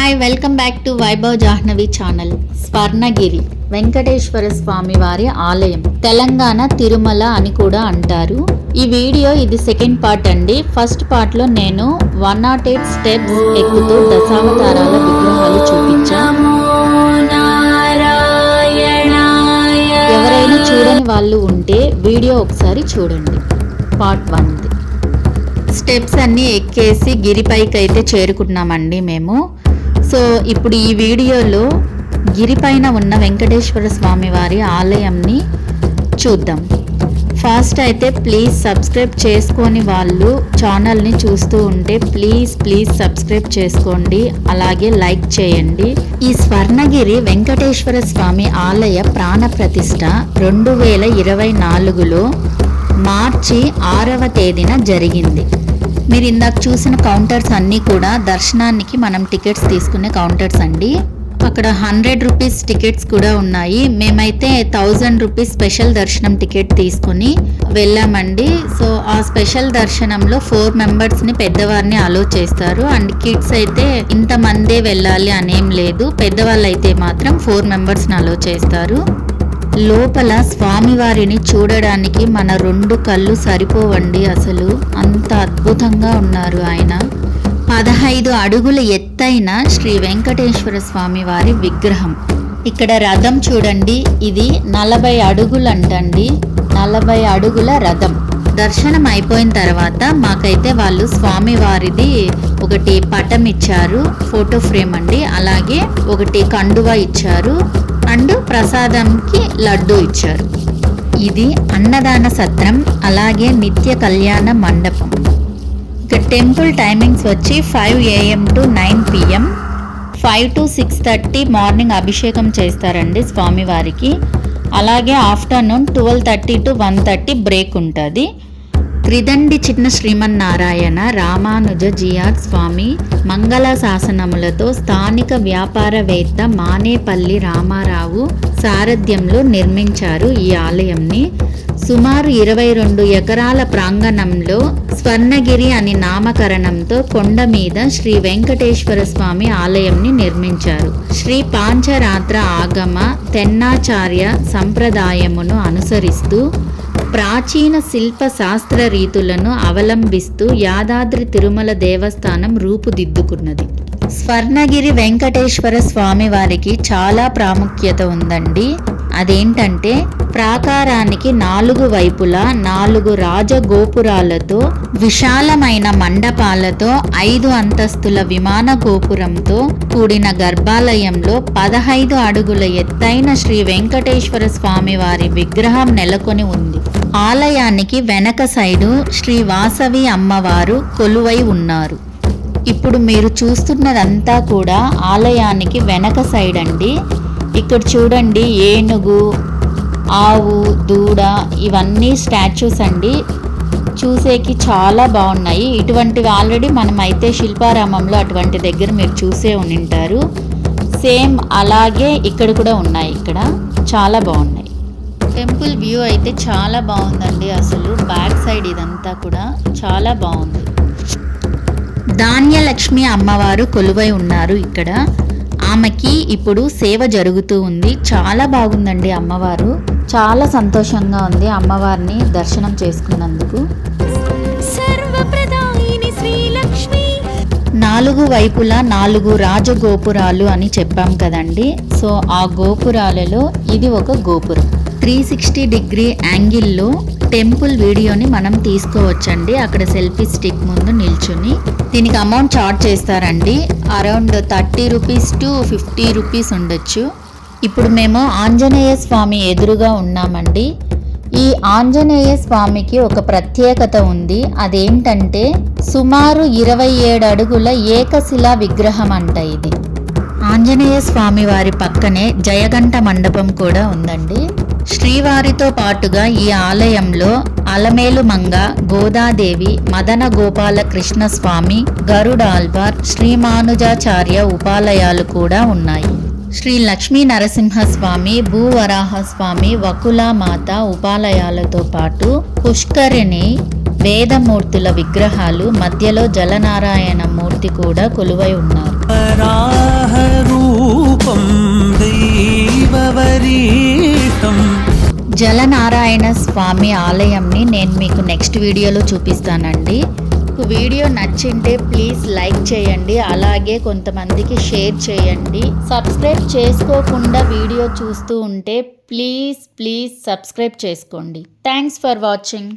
Hi, welcome back to Vaibhav Jahnavi channel. Swarnagiri Venkateswara Swami వారి ఆలయం, తెలంగాణ తిరుమల అని కూడా అంటారు. ఈ వీడియో ఇది సెకండ్ పార్ట్ అండి. ఫస్ట్ పార్ట్ లో నేను 108 స్టెప్స్ ఎక్కుతూ దశావతారాల విగ్రహాలు చూపించాను. ఎవరైనా చూడని వాళ్ళు ఉంటే వీడియో ఒకసారి చూడండి. పార్ట్ 1 స్టెప్స్ అన్నీ ఎక్కేసి గిరిపైకి అయితే చేరుకున్నామండి మేము. సో ఇప్పుడు ఈ వీడియోలో గిరిపైన ఉన్న వెంకటేశ్వర స్వామి వారి ఆలయంని చూద్దాం. ఫస్ట్ అయితే ప్లీజ్ సబ్స్క్రైబ్ చేసుకొని వాళ్ళు ఛానల్ని చూస్తూ ఉంటే ప్లీజ్ సబ్స్క్రైబ్ చేసుకోండి, అలాగే లైక్ చేయండి. ఈ స్వర్ణగిరి వెంకటేశ్వర స్వామి ఆలయ ప్రాణ ప్రతిష్ఠ 2024లో మార్చి 6వ తేదీన జరిగింది. మీరు ఇందాక చూసిన కౌంటర్స్ అన్నీ కూడా దర్శనానికి మనం టికెట్స్ తీసుకునే కౌంటర్స్ అండి. అక్కడ 100 రూపీస్ టికెట్స్ కూడా ఉన్నాయి. మేమైతే 1000 రూపీస్ స్పెషల్ దర్శనం టికెట్ తీసుకుని వెళ్ళామండి. సో ఆ స్పెషల్ దర్శనంలో 4 మెంబర్స్ని పెద్దవారిని అలో చేస్తారు. అండ్ కిడ్స్ అయితే ఇంతమందే వెళ్ళాలి అనేం లేదు. పెద్దవాళ్ళు అయితే మాత్రం 4 మెంబర్స్ని అలో చేస్తారు. లోపల స్వామివారిని చూడడానికి మన 2 కళ్ళు సరిపోవండి. అసలు అంత అద్భుతంగా ఉన్నారు ఆయన. 15 అడుగుల ఎత్తైన శ్రీ వెంకటేశ్వర స్వామి వారి విగ్రహం. ఇక్కడ రథం చూడండి, ఇది 40 అడుగులు అంటండి. 40 అడుగుల రథం. దర్శనం అయిపోయిన తర్వాత మాకైతే వాళ్ళు స్వామివారిది ఒకటి పటం ఇచ్చారు, ఫోటో ఫ్రేమ్ అండి. అలాగే ఒకటి కండువా ఇచ్చారు అండ్ ప్రసాదంకి లడ్డు ఇచ్చారు. ఇది అన్నదాన సత్రం, అలాగే నిత్య కళ్యాణ మండపం. ఇక టెంపుల్ టైమింగ్స్ వచ్చి 5 AM to 9 PM, 5 to 6:30 morning అభిషేకం చేస్తారండి స్వామివారికి. అలాగే ఆఫ్టర్నూన్ 12:30 to 1:30 బ్రేక్ ఉంటుంది. త్రిదండి చిన్న శ్రీమన్నారాయణ రామానుజ జిఆర్ స్వామి మంగళ శాసనములతో స్థానిక వ్యాపారవేత్త మానేపల్లి రామారావు సారథ్యంలో నిర్మించారు ఈ ఆలయంని. సుమారు 22 ఎకరాల ప్రాంగణంలో స్వర్ణగిరి అని నామకరణంతో కొండ మీద శ్రీ వెంకటేశ్వర స్వామి ఆలయంని నిర్మించారు. శ్రీ పాంచరాత్ర ఆగమ తెన్నాచార్య సంప్రదాయమును అనుసరిస్తూ ప్రాచీన శిల్ప శాస్త్ర రీతులను అవలంబిస్తూ యాదాద్రి తిరుమల దేవస్థానం రూపుదిద్దుకున్నది. స్వర్ణగిరి వెంకటేశ్వర స్వామి వారికి చాలా ప్రాముఖ్యత ఉందండి. అదేంటంటే ప్రాకారానికి 4 వైపులా 4 రాజగోపురాలతో, విశాలమైన మండపాలతో, 5 అంతస్తుల విమాన గోపురంతో కూడిన గర్భాలయంలో 15 అడుగుల ఎత్తైన శ్రీ వెంకటేశ్వర స్వామి వారి విగ్రహం నెలకొని ఉంది. ఆలయానికి వెనక సైడు శ్రీ వాసవి అమ్మవారు కొలువై ఉన్నారు. ఇప్పుడు మీరు చూస్తున్నదంతా కూడా ఆలయానికి వెనక సైడ్ అండి. ఇక్కడ చూడండి, ఏనుగు, ఆవు, దూడ ఇవన్నీ స్టాచ్యూస్ అండి. చూసేకి చాలా బాగున్నాయి. ఇటువంటివి ఆల్రెడీ మనం అయితే శిల్పారామంలో అటువంటి దగ్గర మీరు చూసే ఉంటారు. సేమ్ అలాగే ఇక్కడ కూడా ఉన్నాయి. ఇక్కడ చాలా బాగున్నాయి. టెంపుల్ వ్యూ అయితే చాలా బాగుందండి. అసలు బ్యాక్ సైడ్ ఇదంతా కూడా చాలా బాగుంది. ధాన్యలక్ష్మి అమ్మవారు కొలువై ఉన్నారు ఇక్కడ. ఆమెకి ఇప్పుడు సేవ జరుగుతూ ఉంది. చాలా బాగుందండి అమ్మవారు. చాలా సంతోషంగా ఉంది అమ్మవారిని దర్శనం చేసుకున్నందుకు. 4 వైపులా 4 రాజగోపురాలు అని చెప్పాం కదండి. సో ఆ గోపురాలలో ఇది ఒక గోపురం. 360 డిగ్రీ యాంగిల్లో టెంపుల్ వీడియోని మనం తీసుకోవచ్చండి. అక్కడ సెల్ఫీ స్టిక్ ముందు నిల్చుని. దీనికి అమౌంట్ చార్జ్ చేస్తారండి. అరౌండ్ 30 రూపీస్ టు 50 రూపీస్ ఉండొచ్చు. ఇప్పుడు మేము ఆంజనేయ స్వామి ఎదురుగా ఉన్నామండి. ఈ ఆంజనేయ స్వామికి ఒక ప్రత్యేకత ఉంది. అదేంటంటే సుమారు 27 అడుగుల ఏకశిలా విగ్రహం అంట ఇది. ఆంజనేయ స్వామి వారి పక్కనే జయగంట మండపం కూడా ఉందండి. శ్రీవారితో పాటుగా ఈ ఆలయంలో అలమేలు మంగ, గోదాదేవి, మదన గోపాల కృష్ణస్వామి, గరుడాల్వార్, శ్రీమానుజాచార్య ఉపాలయాలు కూడా ఉన్నాయి. శ్రీ లక్ష్మీ నరసింహస్వామి, భూవరాహస్వామి, వకులామాత ఉపాలయాలతో పాటు పుష్కరిణి, వేదమూర్తుల విగ్రహాలు, మధ్యలో జలనారాయణ మూర్తి కూడా కొలువై ఉన్నారు. జలనారాయణ స్వామి ఆలయంని నేను మీకు నెక్స్ట్ వీడియోలో చూపిస్తానండి. మీకు వీడియో నచ్చింటే ప్లీజ్ లైక్ చేయండి, అలాగే కొంతమందికి షేర్ చేయండి. సబ్స్క్రైబ్ చేసుకోకుండా వీడియో చూస్తూ ఉంటే ప్లీజ్ సబ్స్క్రైబ్ చేసుకోండి. Thanks for watching.